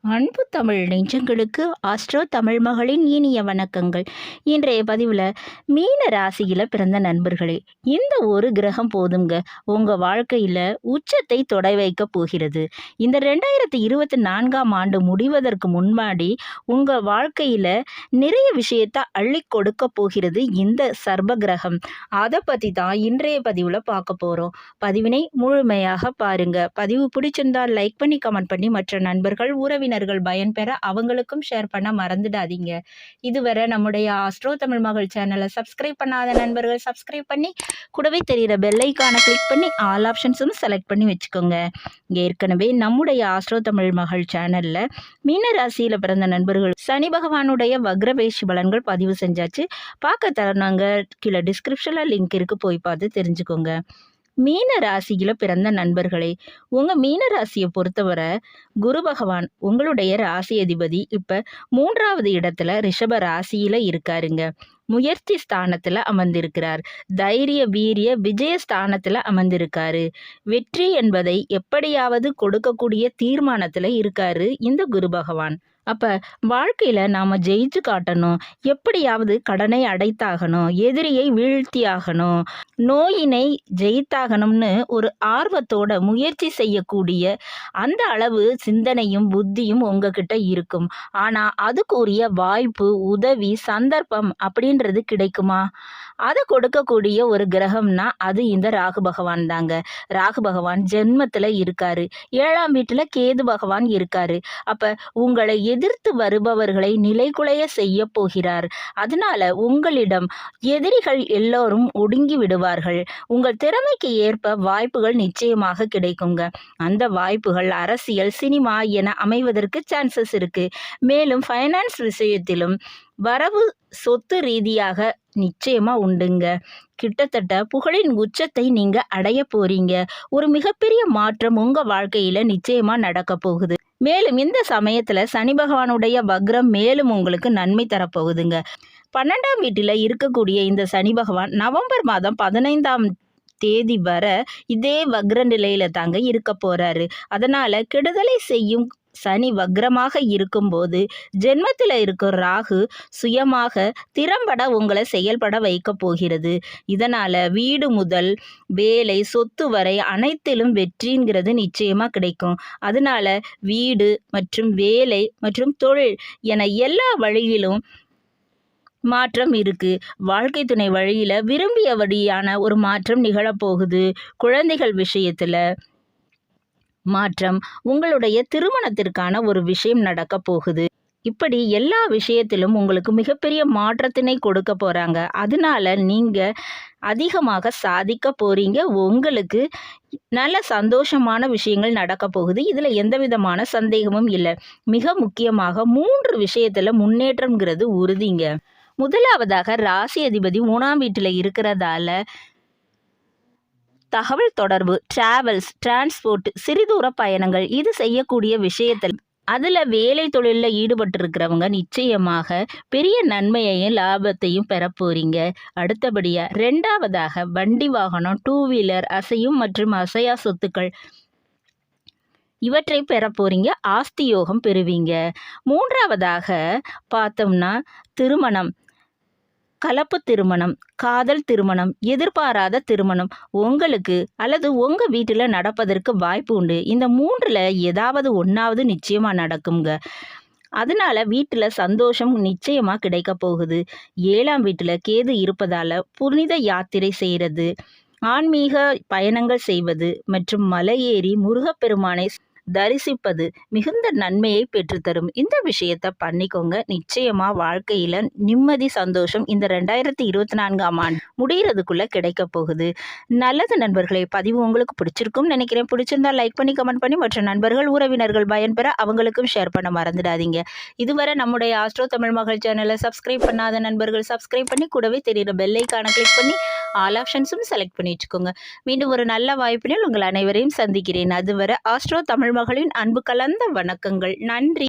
அன்பு தமிழ் நெஞ்சங்களுக்கு ஆஸ்ட்ரோ தமிழ் மகளின் இனிய வணக்கங்கள். இன்றைய பதிவில் மீன ராசியில் பிறந்த நண்பர்களே, இந்த ஒரு கிரகம் போதுங்க உங்கள் வாழ்க்கையில் உச்சத்தை தொட வைக்க போகிறது. இந்த 2024ஆம் ஆண்டு முடிவதற்கு முன்னாடி உங்கள் வாழ்க்கையில் நிறைய விஷயத்தை அள்ளி கொடுக்க போகிறது இந்த சர்ப கிரகம். அதை பற்றி தான் இன்றைய பதிவில் பார்க்க போகிறோம். பதிவினை முழுமையாக பாருங்க. பதிவு பிடிச்சிருந்தால் லைக் பண்ணி கமெண்ட் பண்ணி மற்ற நண்பர்கள் உறவினர்கள் பயன்பெற அவங்களுக்கும் ஷேர் பண்ண மறந்துடாதீங்க. இதுவரை நம்முடைய ஆஸ்ட்ரோ தமிழ் மகள் சேனலை சப்ஸ்கிரைப் பண்ணாத நண்பர்கள் சப்ஸ்கிரைப் பண்ணி கூடவே தெரிகிற பெல் ஐகானை கிளிக் பண்ணி ஆல் ஆப்ஷன்ஸும் செலக்ட் பண்ணி வச்சுக்கோங்க. ஏற்கனவே நம்முடைய ஆஸ்ட்ரோ தமிழ் மகள் சேனலில் மீன ராசியில் பிறந்த நண்பர்கள் சனி பகவானுடைய வக்ரபேஷி பலன்கள் பதிவு செஞ்சாச்சு. பார்க்க தருணங்க கீழே டிஸ்கிரிப்ஷனில் லிங்க் இருக்கு, போய் பார்த்து தெரிஞ்சுக்கோங்க. மீன ராசியில் பிறந்த நண்பர்களே, உங்கள் மீன ராசியை பொறுத்தவரை குரு பகவான் உங்களுடைய ராசி அதிபதி இப்போ 3வது இடத்துல ரிஷப ராசியில் இருக்காருங்க. முயற்சி ஸ்தானத்தில் அமர்ந்திருக்கிறார். தைரிய வீரிய விஜய ஸ்தானத்தில் அமர்ந்திருக்காரு. வெற்றி என்பதை எப்படியாவது கொடுக்கக்கூடிய தீர்மானத்தில் இருக்காரு இந்த குரு பகவான். அப்போ வாழ்க்கையில் நாம் ஜெயிச்சு காட்டணும், எப்படியாவது கடனை அடைத்தாகணும், எதிரியை வீழ்த்தி ஆகணும், நோயினை ஜெயித்தாகணும்னு ஒரு ஆர்வத்தோட முயற்சி செய்யக்கூடிய அந்த அளவு சிந்தனையும் புத்தியும் உங்ககிட்ட இருக்கும். ஆனால் அதுக்குரிய வாய்ப்பு, உதவி, சந்தர்ப்பம் அப்படின்றது கிடைக்குமா? அதை கொடுக்கக்கூடிய ஒரு கிரகம்னா அது இந்த ராகு பகவான் தாங்க. ராகு பகவான் ஜென்மத்தில் இருக்காரு. 7ஆம் வீட்டில் கேது பகவான் இருக்காரு. அப்போ உங்களை எதிர்த்து வருபவர்களை நிலைகுலைய செய்ய போகிறார். அதனால உங்களிடம் எதிரிகள் எல்லோரும் ஒடுங்கி விடுவார்கள். உங்கள் திறமைக்கு ஏற்ப வாய்ப்புகள் நிச்சயமாக கிடைக்குங்க. அந்த வாய்ப்புகள் அரசியல், சினிமா என அமைவதற்கு சான்சஸ் இருக்கு. மேலும் ஃபைனான்ஸ் விஷயத்திலும் வரவு சொத்து ரீதியாக நிச்சயமா உண்டுங்க. கிட்டத்தட்ட புகழின் உச்சத்தை நீங்க அடைய போறீங்க. ஒரு மிகப்பெரிய மாற்றம் உங்க வாழ்க்கையில நிச்சயமா நடக்க போகுது. மேலும் இந்த சமயத்துல சனி பகவானுடைய வக்ரம் மேலும் உங்களுக்கு நன்மை தரப்போகுதுங்க. 12ஆம் வீட்டில் இருக்கக்கூடிய இந்த சனி பகவான் நவம்பர் மாதம் 15ஆம் தேதி வர இதே வக்ர நிலையில தாங்க இருக்க போறாரு. அதனால கெடுதலை செய்யும் சனி வக்ரமாக இருக்கும்போது ஜென்மத்தில் இருக்கும் ராகு சுயமாக திறம்பட உங்களை செயல்பட வைக்க போகிறது. இதனால வீடு முதல் வேலை, சொத்து வரை அனைத்திலும் வெற்றிங்கிறது நிச்சயமா கிடைக்கும். அதனால வீடு மற்றும் வேலை மற்றும் தொழில் என எல்லா வழியிலும் மாற்றம் இருக்கு. வாழ்க்கை துணை வழியில விரும்பியபடியான ஒரு மாற்றம் நிகழப்போகுது. குழந்தைகள் விஷயத்துல மாற்றம், உங்களுடைய திருமணத்திற்கான ஒரு விஷயம் நடக்க போகுது. இப்படி எல்லா விஷயத்திலும் உங்களுக்கு மிகப்பெரிய மாற்றத்தினை கொடுக்க போறாங்க. அதனால நீங்க அதிகமாக சாதிக்க போறீங்க. உங்களுக்கு நல்ல சந்தோஷமான விஷயங்கள் நடக்க போகுது. இதுல எந்த விதமான சந்தேகமும் இல்லை. மிக முக்கியமாக 3 விஷயத்துல முன்னேற்றம்ங்கிறது உறுதிங்க. முதலாவதாக ராசி அதிபதி 3ஆம் வீட்டில் இருக்கிறதால தகவல் தொடர்பு, டிராவல்ஸ், டிரான்ஸ்போர்ட், சிறிதூர பயணங்கள் இது செய்யக்கூடிய விஷயத்தில் அதில் வேலை தொழிலில் ஈடுபட்டிருக்கிறவங்க நிச்சயமாக பெரிய நன்மையையும் லாபத்தையும் பெற போறீங்க. அடுத்தபடியாக 2ஆவதாக வண்டி வாகனம், 2 வீலர், அசையும் மற்றும் அசையா சொத்துக்கள் இவற்றை பெற போறீங்க. ஆஸ்தி யோகம் பெறுவீங்க. 3ஆவதாக பார்த்தோம்னா திருமணம், கலப்பு திருமணம், காதல் திருமணம், எதிர்பாராத திருமணம் உங்களுக்கு அல்லது உங்க வீட்டில் நடப்பதற்கு வாய்ப்பு உண்டு. இந்த 3ல் ஏதாவது ஒன்றாவது நிச்சயமா நடக்குங்க. அதனால வீட்டில் சந்தோஷம் நிச்சயமா கிடைக்க போகுது. 7ஆம் வீட்டில் கேது இருப்பதால புனித யாத்திரை செய்கிறது, ஆன்மீக பயணங்கள் செய்வது மற்றும் மலையேறி முருகப்பெருமானை தரிசிப்பது மிகுந்த நன்மையை பெற்றுத்தரும். இந்த விஷயத்தை பண்ணிக்கோங்க. நிச்சயமா வாழ்க்கையில நிம்மதி, சந்தோஷம் இந்த 2024ஆம் ஆண்டு முடிகிறதுக்குள்ள கிடைக்க போகுது. நல்லது நண்பர்களே, பதிவு உங்களுக்கு பிடிச்சிருக்கும் நினைக்கிறேன். பிடிச்சிருந்தா லைக் பண்ணி கமெண்ட் பண்ணி மற்ற நண்பர்கள் உறவினர்கள் பயன்பெற அவங்களுக்கும் ஷேர் பண்ண மறந்துடாதீங்க. இதுவரை நம்முடைய ஆஸ்ட்ரோ தமிழ் மகள் சேனலை சப்ஸ்கிரைப் பண்ணாத நண்பர்கள் சப்ஸ்கிரைப் பண்ணி கூடவே தெரிகிற பெல் ஐகானை கிளிக் பண்ணி ஆல் ஆப்ஷன்ஸும் செலக்ட் பண்ணி வச்சுக்கோங்க. மீண்டும் ஒரு நல்ல வாய்ப்பினில் உங்கள் அனைவரையும் சந்திக்கிறேன். அதுவரை ஆஸ்ட்ரோ தமிழ் மகளின் அன்பு கலந்த வணக்கங்கள். நன்றி.